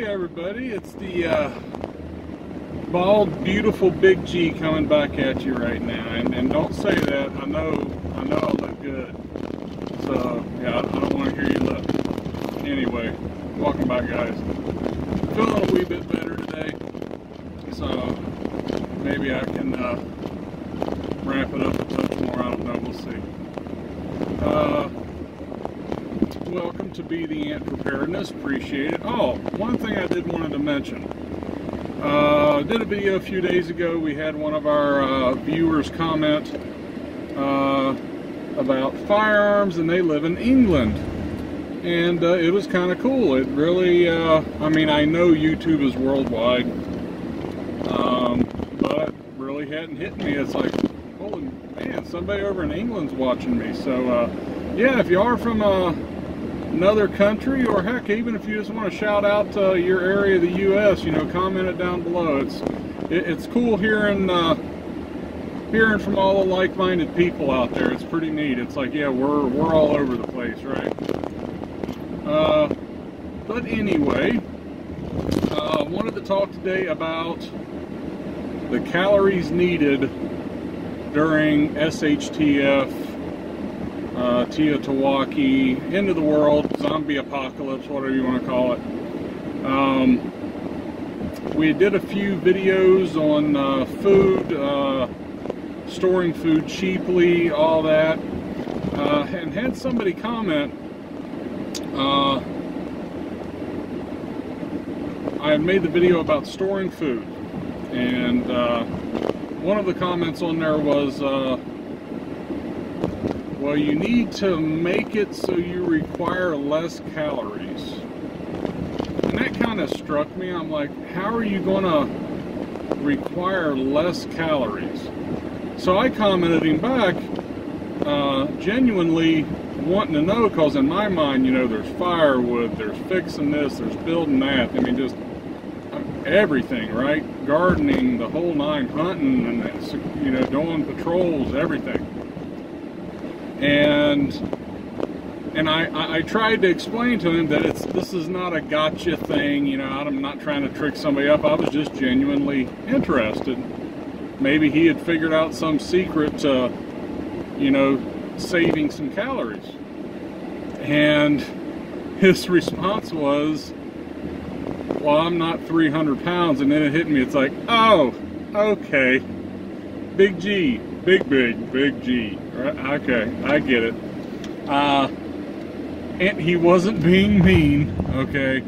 everybody, it's the bald, beautiful Big G coming back at you right now. And don't say that. I know I look good. So yeah, I don't want to hear you look. Anyway, welcome back, guys. Feeling a wee bit better today, so maybe I can wrap it up a touch more. I don't know. We'll see. Welcome to Be the Ant Preparedness. Appreciate it. Oh, one thing I did wanted to mention. Did a video a few days ago. We had one of our viewers comment about firearms, and they live in England. And it was kind of cool. It really, I mean, I know YouTube is worldwide, but it really hadn't hit me. It's like, holy man, somebody over in England's watching me. So, yeah, if you are from another country, or heck, even if you just want to shout out your area of the U.S., you know, comment it down below. It's cool hearing from all the like-minded people out there. It's pretty neat. It's like, yeah, we're all over the place, right? But anyway, wanted to talk today about the calories needed during shtf, teotwawki, end of the world, zombie apocalypse, whatever you want to call it. We did a few videos on food, storing food cheaply, all that, and had somebody comment. I had made the video about storing food, and one of the comments on there was, well, you need to make it so you require less calories. And that kind of struck me. I'm like, how are you going to require less calories? So I commented him back, genuinely wanting to know, because in my mind, you know, there's firewood, there's fixing this, there's building that. I mean, just everything, right? Gardening, the whole nine, hunting, and, you know, doing patrols, everything. And I tried to explain to him that this is not a gotcha thing, you know, I'm not trying to trick somebody up. I was just genuinely interested. Maybe he had figured out some secret to, you know, saving some calories. And his response was, well, I'm not 300 pounds. And then it hit me. It's like, oh, okay. Big G. Big G. Right? Okay, I get it. And he wasn't being mean, okay?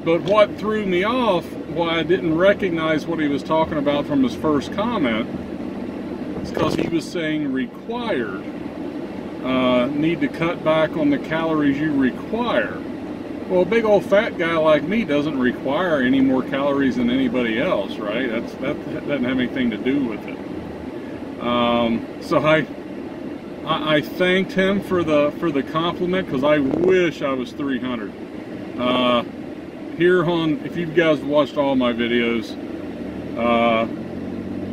But what threw me off, why I didn't recognize what he was talking about from his first comment, is because he was saying required. Need to cut back on the calories you require. Well, a big old fat guy like me doesn't require any more calories than anybody else, right? That doesn't have anything to do with it. So I thanked him for the compliment, because I wish I was 300. Here on, if you guys watched all my videos,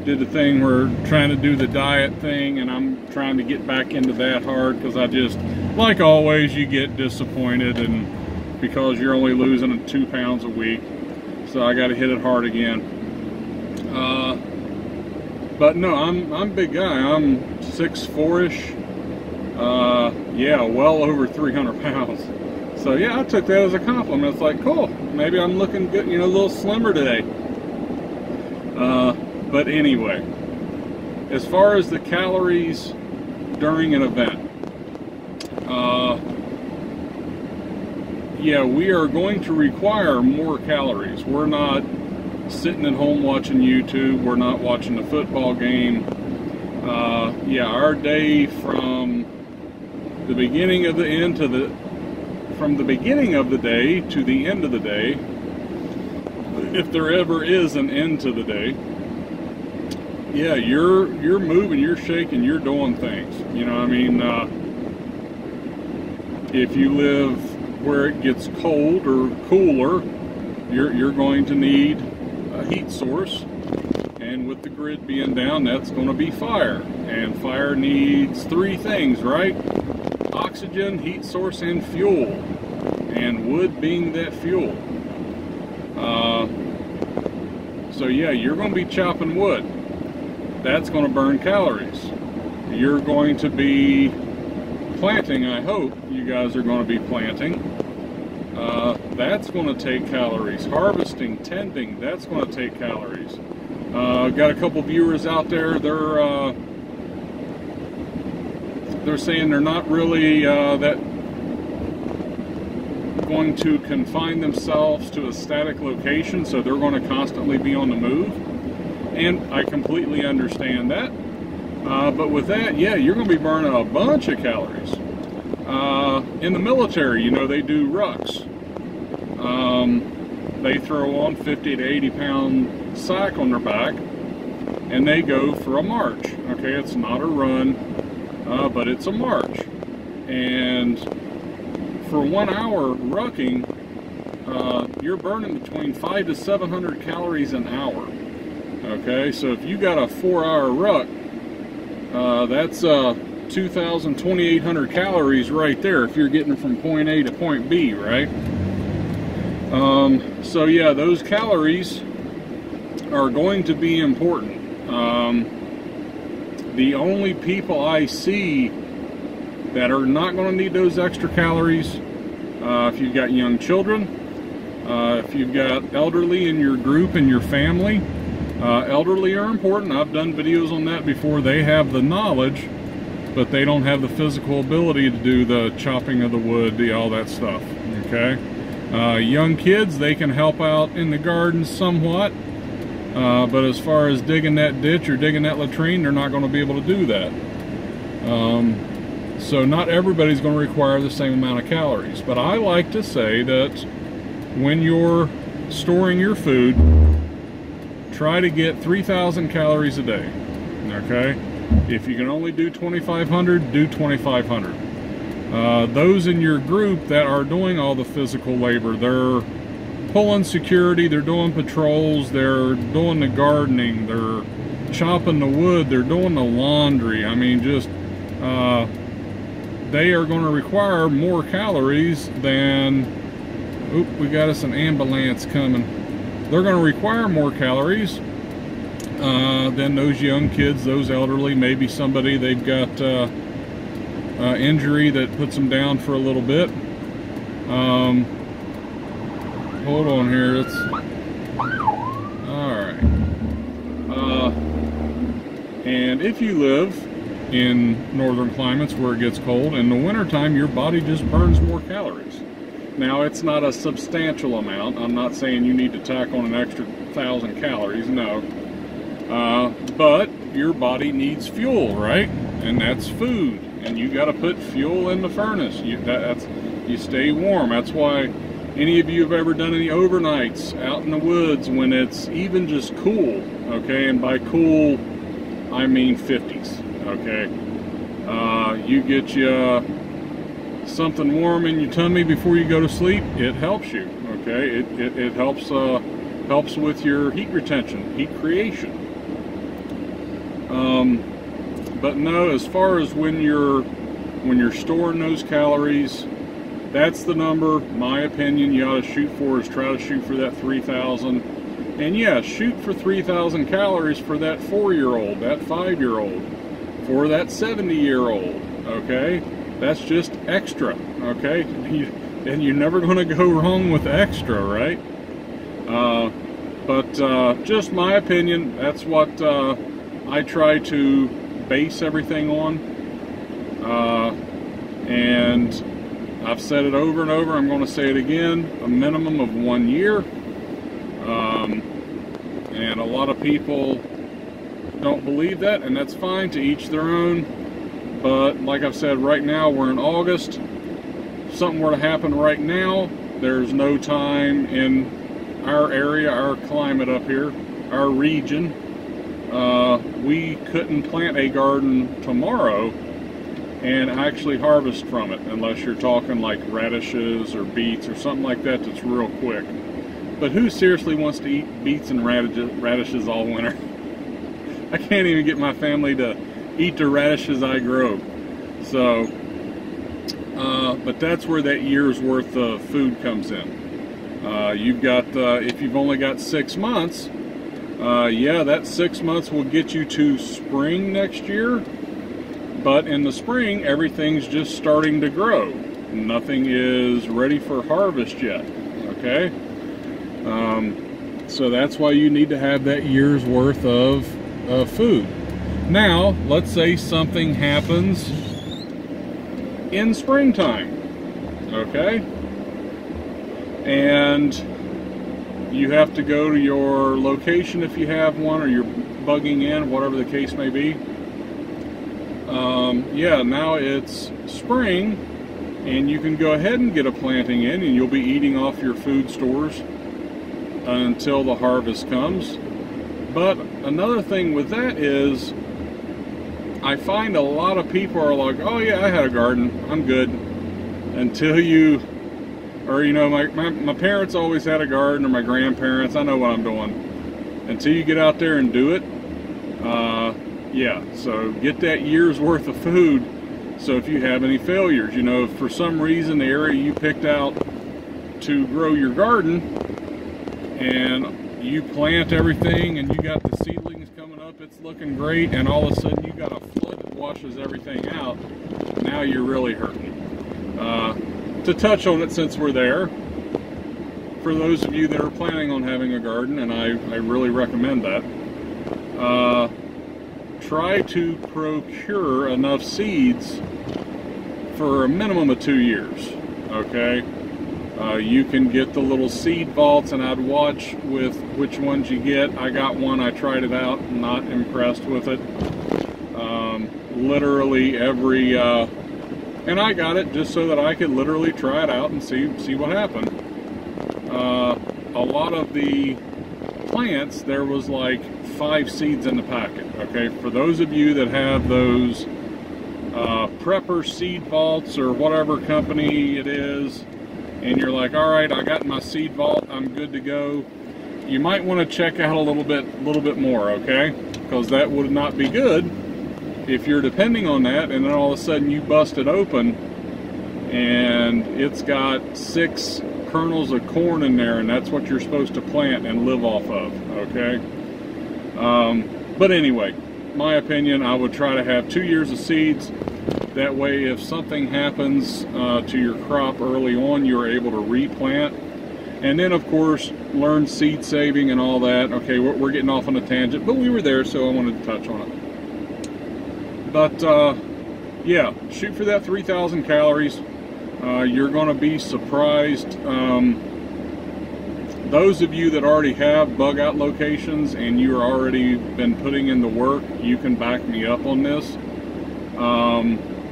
did the thing where trying to do the diet thing, and I'm trying to get back into that hard, because I just, like always, you get disappointed, and because you're only losing 2 pounds a week, so I got to hit it hard again. But no, I'm a big guy. I'm 6'4"-ish. Yeah, well over 300 pounds. So yeah, I took that as a compliment. It's like, cool, maybe I'm looking good, you know, a little slimmer today. But anyway, as far as the calories during an event, yeah, we are going to require more calories. We're not sitting at home watching YouTube. We're not watching a football game. Yeah, our day from the beginning of the end to from the beginning of the day to the end of the day, if there ever is an end to the day, yeah, you're moving, you're shaking, you're doing things. You know, I mean, if you live where it gets cold or cooler, you're going to need a heat source, and with the grid being down, that's going to be fire. And fire needs 3 things, right? Oxygen, heat source, and fuel. And wood being that fuel. So yeah, you're going to be chopping wood. That's going to burn calories. You're going to be planting, I hope you guys are going to be planting. That's going to take calories. Harvesting, tending, that's going to take calories. Got a couple viewers out there, they're saying they're not really that going to confine themselves to a static location, so they're going to constantly be on the move. And I completely understand that. But with that, yeah, you're going to be burning a bunch of calories. In the military, you know, they do rucks. They throw on 50 to 80 pound sack on their back and they go for a march. Okay, it's not a run, but it's a march. And for 1 hour rucking, you're burning between 500 to 700 calories an hour. Okay, so if you got a 4-hour ruck, that's 2,000, 2,800 calories right there if you're getting from point A to point B, right? So yeah, those calories are going to be important. The only people I see that are not going to need those extra calories, if you've got young children, if you've got elderly in your group and your family. Elderly are important. I've done videos on that before. They have the knowledge, but they don't have the physical ability to do the chopping of the wood, all that stuff. Okay. Young kids, they can help out in the garden somewhat, but as far as digging that ditch or digging that latrine, they're not going to be able to do that. So not everybody's going to require the same amount of calories, but I like to say that when you're storing your food, try to get 3,000 calories a day. Okay, if you can only do 2,500, do 2,500. Those in your group that are doing all the physical labor, they're pulling security, they're doing patrols, they're doing the gardening, they're chopping the wood, they're doing the laundry. I mean, just they are going to require more calories than, oop, we got us an ambulance coming. They're going to require more calories than those young kids, those elderly, maybe somebody they've got injury that puts them down for a little bit. Hold on here. It's all right. And if you live in northern climates where it gets cold, in the wintertime your body just burns more calories. Now, it's not a substantial amount. I'm not saying you need to tack on an extra 1,000 calories, no. But your body needs fuel, right? And that's food. And you got to put fuel in the furnace. You stay warm. That's why any of you have ever done any overnights out in the woods when it's even just cool, okay? And by cool, I mean 50s, okay? You get you something warm in your tummy before you go to sleep, it helps you, okay? It helps with your heat retention, heat creation. But no, as far as when you're storing those calories, that's the number, my opinion, you ought to shoot for, is try to shoot for that 3,000. And yeah, shoot for 3,000 calories for that 4-year-old, that 5-year-old, for that 70-year-old, okay? That's just extra, okay? And you're never going to go wrong with extra, right? But just my opinion, that's what I try to base everything on. And I've said it over and over, I'm going to say it again, a minimum of 1 year. And a lot of people don't believe that, and that's fine, to each their own. But like I've said, right now we're in August. If something were to happen right now, there's no time in our area, our climate up here, our region. We couldn't plant a garden tomorrow and actually harvest from it, unless you're talking like radishes or beets or something like that that's real quick. But who seriously wants to eat beets and radishes all winter? I can't even get my family to eat the radishes I grow. So, but that's where that year's worth of food comes in. You've got, if you've only got 6 months, yeah, that 6 months will get you to spring next year. But in the spring, everything's just starting to grow. Nothing is ready for harvest yet, okay? So that's why you need to have that year's worth of food. Now, let's say something happens in springtime, okay? And you have to go to your location if you have one, or you're bugging in, whatever the case may be. Yeah, now it's spring, and you can go ahead and get a planting in, and you'll be eating off your food stores until the harvest comes. But another thing with that is, I find a lot of people are like, oh yeah, I had a garden, I'm good. Until you, or you know, my parents always had a garden, or my grandparents, I know what I'm doing. Until you get out there and do it, yeah, so get that year's worth of food. So if you have any failures, you know, if for some reason the area you picked out to grow your garden, and you plant everything and you got the seedlings coming up, it's looking great, and all of a sudden you got a flood that washes everything out, now you're really hurting. To touch on it since we're there, for those of you that are planning on having a garden, and I really recommend that, try to procure enough seeds for a minimum of 2 years, okay? You can get the little seed vaults, and I'd watch with which ones you get. I got one, I tried it out, not impressed with it. Literally every, and I got it just so that I could literally try it out and see what happened. A lot of the plants, there was like 5 seeds in the packet, okay? For those of you that have those prepper seed vaults, or whatever company it is, and you're like, all right, I got my seed vault, I'm good to go, you might want to check out a little bit more, okay? Because that would not be good if you're depending on that, and then all of a sudden you bust it open and it's got 6 kernels of corn in there, and that's what you're supposed to plant and live off of, okay? But anyway, my opinion, I would try to have 2 years of seeds. That way, if something happens to your crop early on, you're able to replant. And then, of course, learn seed saving and all that. Okay, we're getting off on a tangent, but we were there, so I wanted to touch on it. But, yeah, shoot for that 3,000 calories. You're going to be surprised. Those of you that already have bug out locations and you've already been putting in the work, you can back me up on this.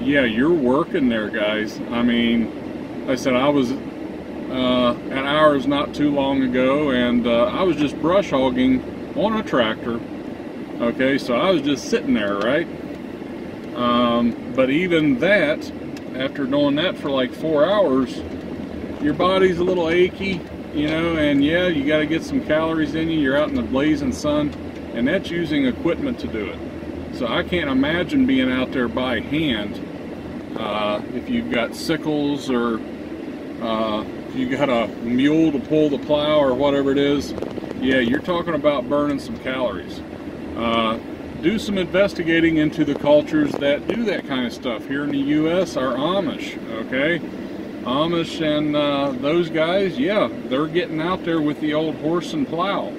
Yeah, you're working there, guys. I mean, like I said, I was at ours not too long ago, and I was just brush hogging on a tractor. Okay, so I was just sitting there, right? But even that, after doing that for like 4 hours, your body's a little achy, you know, and yeah, you got to get some calories in you. You're out in the blazing sun, and that's using equipment to do it. So I can't imagine being out there by hand. If you've got sickles, or if you got a mule to pull the plow, or whatever it is, yeah, you're talking about burning some calories. Do some investigating into the cultures that do that kind of stuff. Here in the U.S. are Amish, okay? Amish and those guys, yeah, they're getting out there with the old horse and plow,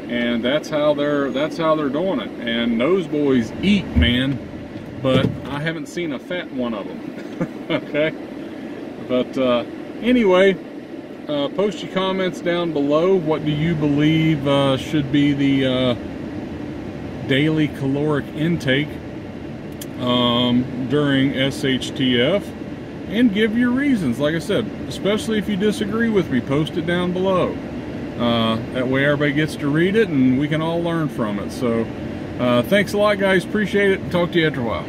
and that's how they're doing it. And those boys eat, man. But I haven't seen a fat one of them. Okay? But anyway, post your comments down below. What do you believe should be the daily caloric intake during SHTF? And give your reasons. Like I said, especially if you disagree with me, post it down below. That way everybody gets to read it and we can all learn from it. So thanks a lot, guys. Appreciate it. Talk to you after a while.